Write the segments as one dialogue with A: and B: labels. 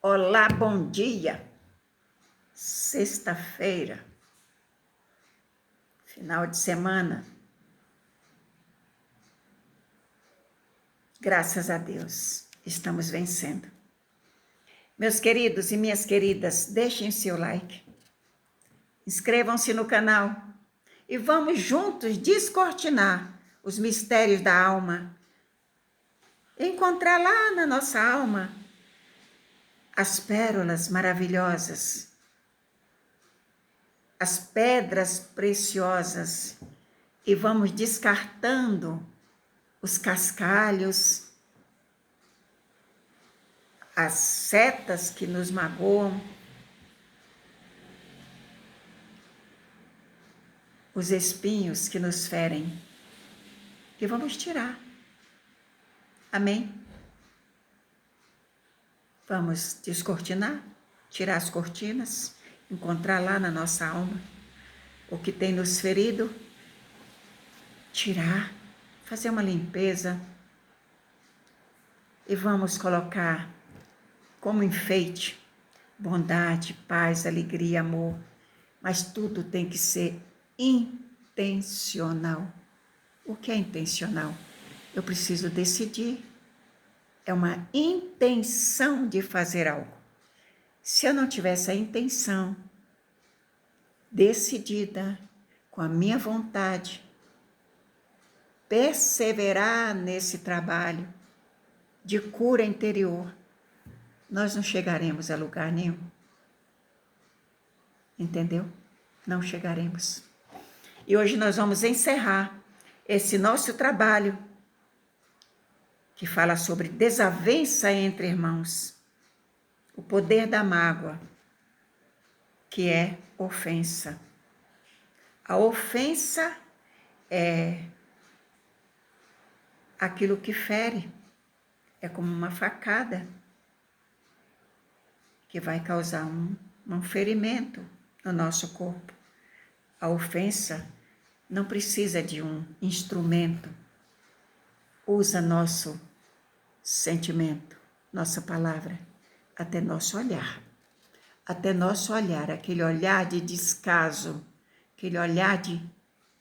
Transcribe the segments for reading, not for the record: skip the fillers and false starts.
A: Olá, bom dia. Sexta-feira, final de semana. Graças a Deus, estamos vencendo. Meus queridos e minhas queridas, deixem seu like, inscrevam-se no canal e vamos juntos descortinar os mistérios da alma. Encontrar lá na nossa alma as pérolas maravilhosas, as pedras preciosas e vamos descartando os cascalhos, as setas que nos magoam, os espinhos que nos ferem, que vamos tirar. Amém? Vamos descortinar, tirar as cortinas, encontrar lá na nossa alma o que tem nos ferido, tirar, fazer uma limpeza e vamos colocar como enfeite bondade, paz, alegria, amor, mas tudo tem que ser intencional. O que é intencional? Eu preciso decidir. É uma intenção de fazer algo. Se eu não tivesse a intenção decidida, com a minha vontade, perseverar nesse trabalho de cura interior, nós não chegaremos a lugar nenhum. Entendeu? Não chegaremos. E hoje nós vamos encerrar esse nosso trabalho que fala sobre desavença entre irmãos, o poder da mágoa, que é ofensa. A ofensa é aquilo que fere, é como uma facada que vai causar um ferimento no nosso corpo. A ofensa não precisa de um instrumento, usa nosso sentimento, nossa palavra, até nosso olhar. Até nosso olhar, aquele olhar de descaso, aquele olhar de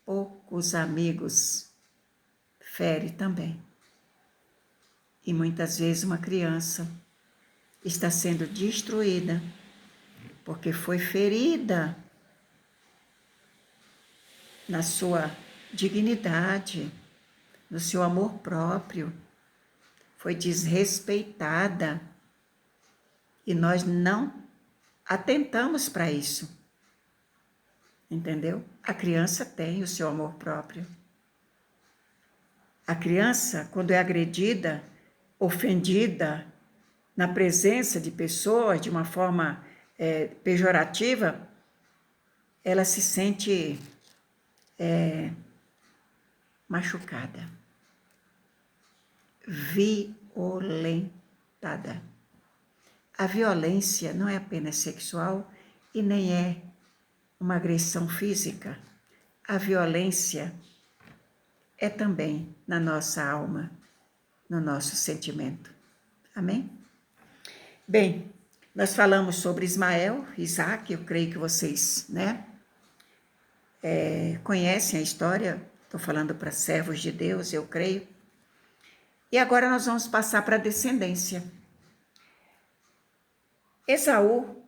A: poucos amigos, fere também. E muitas vezes uma criança está sendo destruída porque foi ferida na sua dignidade, no seu amor próprio, foi desrespeitada e nós não atentamos para isso. Entendeu? A criança tem o seu amor próprio. A criança, quando é agredida, ofendida, na presença de pessoas, de uma forma pejorativa, ela se sente machucada, violentada. A violência não é apenas sexual e nem é uma agressão física. A violência é também na nossa alma, no nosso sentimento. Amém? Bem, nós falamos sobre Ismael, Isaac, eu creio que vocês, conhecem a história, estou falando para servos de Deus, eu creio. E agora nós vamos passar para a descendência. Esaú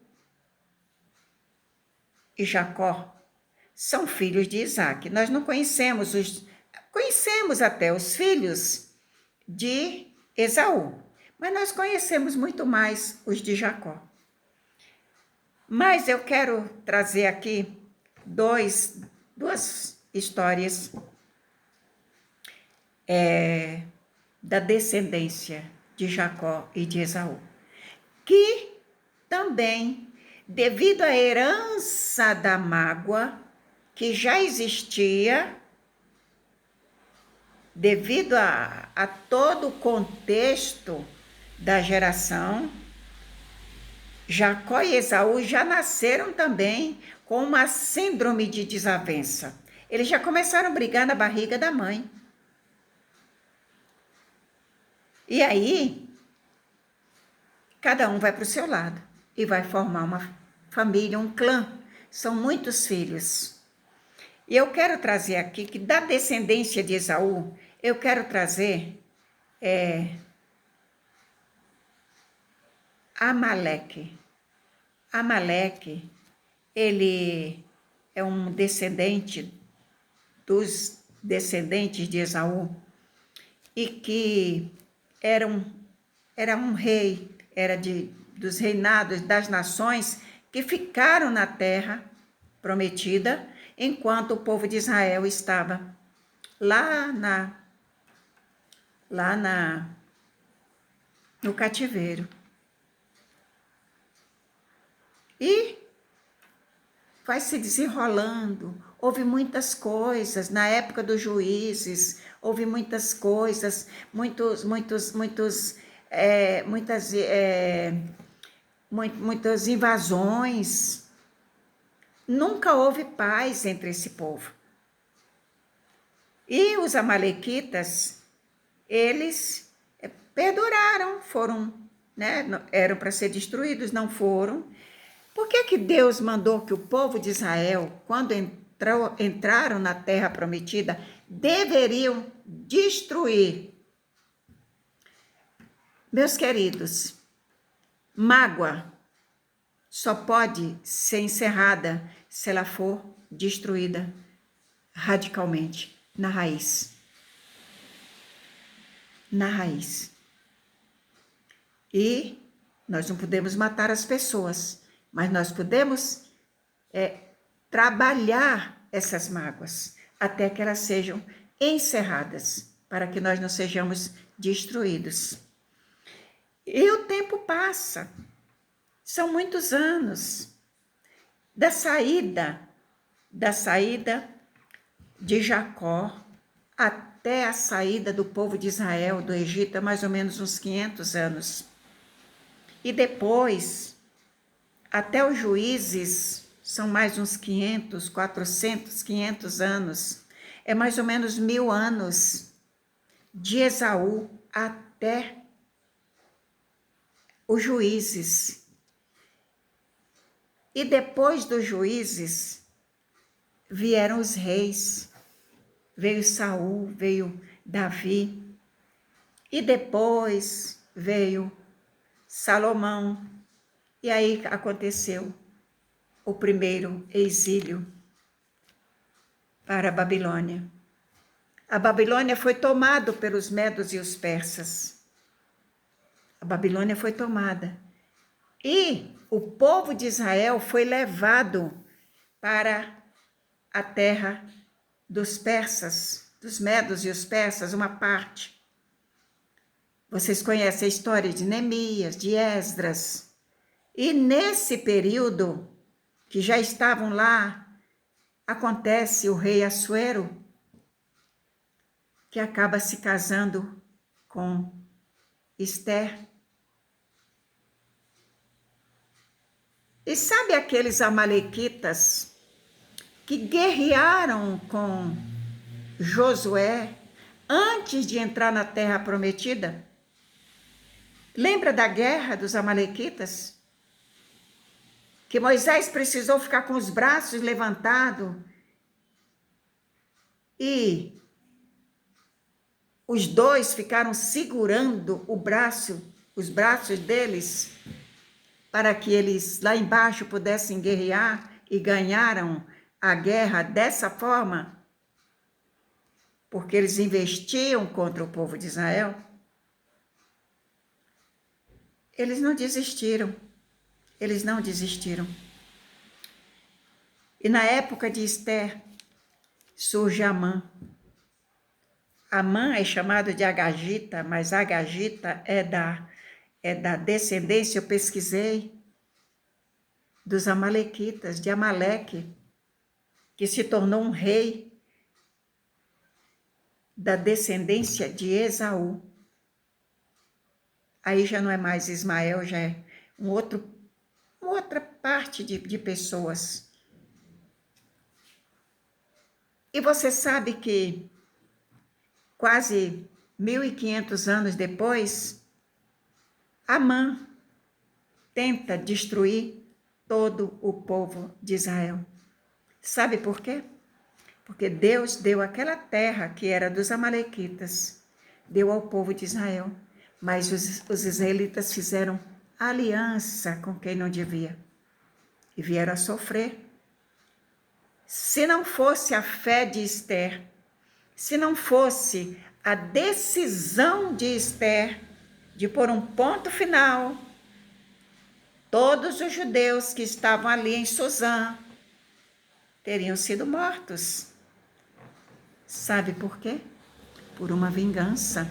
A: e Jacó são filhos de Isaac. Nós não conhecemos conhecemos até os filhos de Esaú, mas nós conhecemos muito mais os de Jacó. Mas eu quero trazer aqui duas histórias da descendência de Jacó e de Esaú, que também, devido à herança da mágoa que já existia, devido a todo o contexto da geração, Jacó e Esaú já nasceram também com uma síndrome de desavença. Eles já começaram a brigar na barriga da mãe. E aí, cada um vai para o seu lado e vai formar uma família, um clã. São muitos filhos. E eu quero trazer aqui que da descendência de Esaú, eu quero trazer Amaleque. Amaleque, ele é um descendente dos descendentes de Esaú e que era um rei, era dos reinados das nações que ficaram na terra prometida, enquanto o povo de Israel estava lá no cativeiro. E vai se desenrolando. Houve muitas coisas na época dos juízes, houve muitas coisas, muitas invasões. Nunca houve paz entre esse povo. E os amalequitas, eles perduraram, foram, né, eram para ser destruídos, não foram. Por que Deus mandou que o povo de Israel, quando entraram na terra prometida, deveriam destruir? Meus queridos, mágoa só pode ser encerrada se ela for destruída radicalmente, na raiz. Na raiz. E nós não podemos matar as pessoas, mas nós podemos trabalhar essas mágoas até que elas sejam encerradas, para que nós não sejamos destruídos. E o tempo passa, são muitos anos da saída de Jacó até a saída do povo de Israel do Egito, mais ou menos uns 500 anos. E depois, até os juízes, são mais uns 500, 400, 500 anos. É mais ou menos 1000 anos de Esaú até os juízes. E depois dos juízes, vieram os reis. Veio Saul, veio Davi. E depois veio Salomão. E aí aconteceu o primeiro exílio para a Babilônia. A Babilônia foi tomada pelos medos e os persas. A Babilônia foi tomada. E o povo de Israel foi levado para a terra dos persas, dos medos e os persas, uma parte. Vocês conhecem a história de Neemias, de Esdras. E nesse período que já estavam lá, acontece o rei Assuero, que acaba se casando com Esther. E sabe aqueles amalequitas que guerrearam com Josué antes de entrar na terra prometida? Lembra da guerra dos amalequitas? Que Moisés precisou ficar com os braços levantados e os dois ficaram segurando os braços deles, para que eles lá embaixo pudessem guerrear e ganharam a guerra dessa forma, porque eles investiam contra o povo de Israel. Eles não desistiram. Eles não desistiram. E na época de Esther, surge Amã. Amã é chamado de Agagita, mas Agagita é da descendência, eu pesquisei, dos amalequitas, de Amaleque, que se tornou um rei da descendência de Esaú. Aí já não é mais Ismael, já é uma outra parte de pessoas. E você sabe que quase 1500 anos depois, Amã tenta destruir todo o povo de Israel. Sabe por quê? Porque Deus deu aquela terra que era dos amalequitas, deu ao povo de Israel, mas os israelitas fizeram aliança com quem não devia e vieram a sofrer. Se não fosse a fé de Esther, se não fosse a decisão de Esther de pôr um ponto final, todos os judeus que estavam ali em Suzã teriam sido mortos. Sabe por quê? Por uma vingança,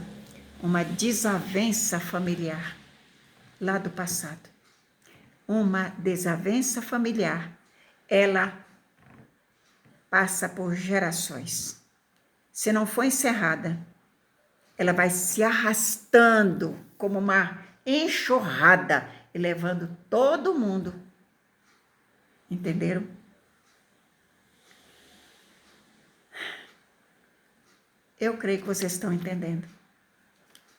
A: uma desavença familiar lá do passado. Uma desavença familiar, ela passa por gerações. Se não for encerrada, ela vai se arrastando como uma enxurrada e levando todo mundo. Entenderam? Eu creio que vocês estão entendendo.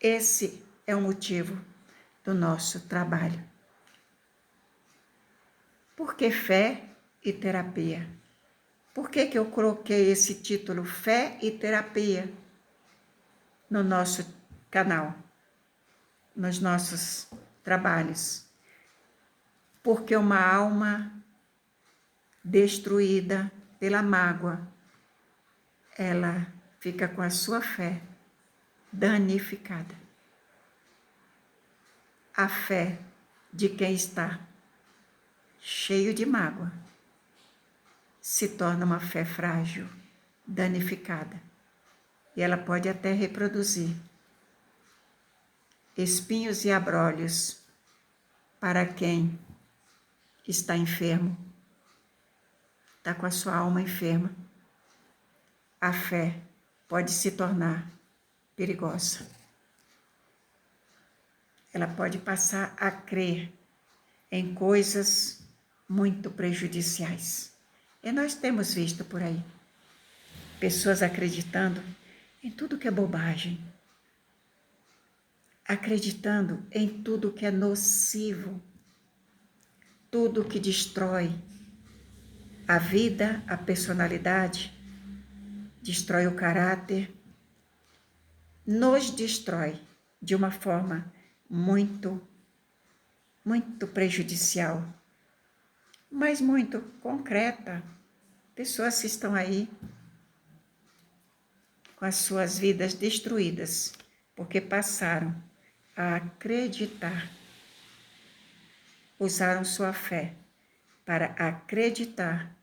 A: Esse é o motivo do nosso trabalho. Por que fé e terapia? Por que eu coloquei esse título, Fé e Terapia, no nosso canal, nos nossos trabalhos? Porque uma alma destruída pela mágoa, ela fica com a sua fé danificada. A fé de quem está cheio de mágoa se torna uma fé frágil, danificada. E ela pode até reproduzir espinhos e abrolhos para quem está enfermo, está com a sua alma enferma. A fé pode se tornar perigosa. Ela pode passar a crer em coisas muito prejudiciais. E nós temos visto por aí pessoas acreditando em tudo que é bobagem, acreditando em tudo que é nocivo, tudo que destrói a vida, a personalidade, destrói o caráter, nos destrói de uma forma muito prejudicial, mas muito concreta. Pessoas que estão aí com as suas vidas destruídas, porque passaram a acreditar, usaram sua fé para acreditar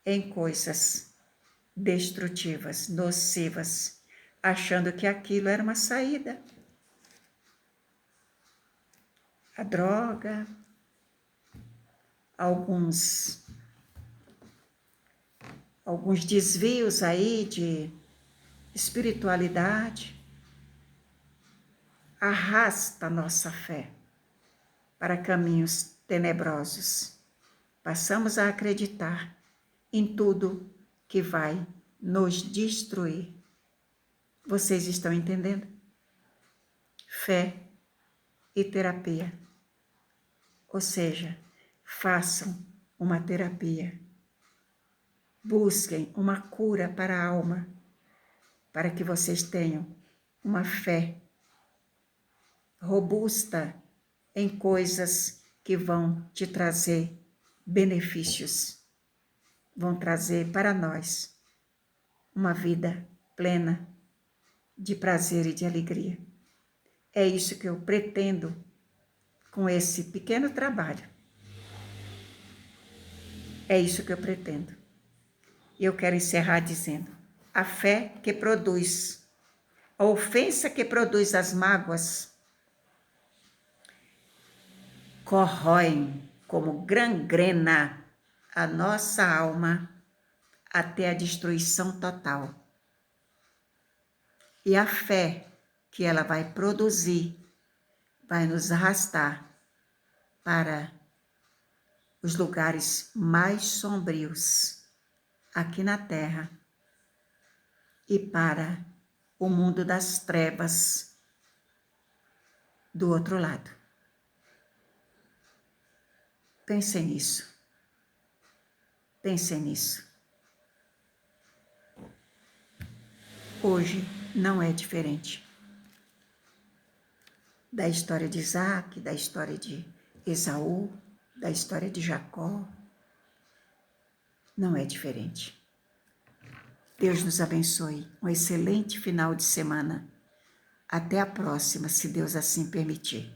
A: em coisas destrutivas, nocivas, achando que aquilo era uma saída. A droga, alguns desvios aí de espiritualidade, arrasta a nossa fé para caminhos tenebrosos. Passamos a acreditar em tudo que vai nos destruir. Vocês estão entendendo? Fé e terapia. Ou seja, façam uma terapia. Busquem uma cura para a alma, para que vocês tenham uma fé robusta em coisas que vão te trazer benefícios, vão trazer para nós uma vida plena de prazer e de alegria. É isso que eu pretendo com esse pequeno trabalho. É isso que eu pretendo. E eu quero encerrar dizendo: a fé que produz, a ofensa que produz as mágoas, corroem como gangrena a nossa alma até a destruição total. E a fé que ela vai produzir vai nos arrastar para os lugares mais sombrios aqui na Terra e para o mundo das trevas do outro lado. Pensem nisso. Pensem nisso. Hoje não é diferente. Da história de Isaac, da história de Esaú, da história de Jacó, não é diferente. Deus nos abençoe. Um excelente final de semana. Até a próxima, se Deus assim permitir.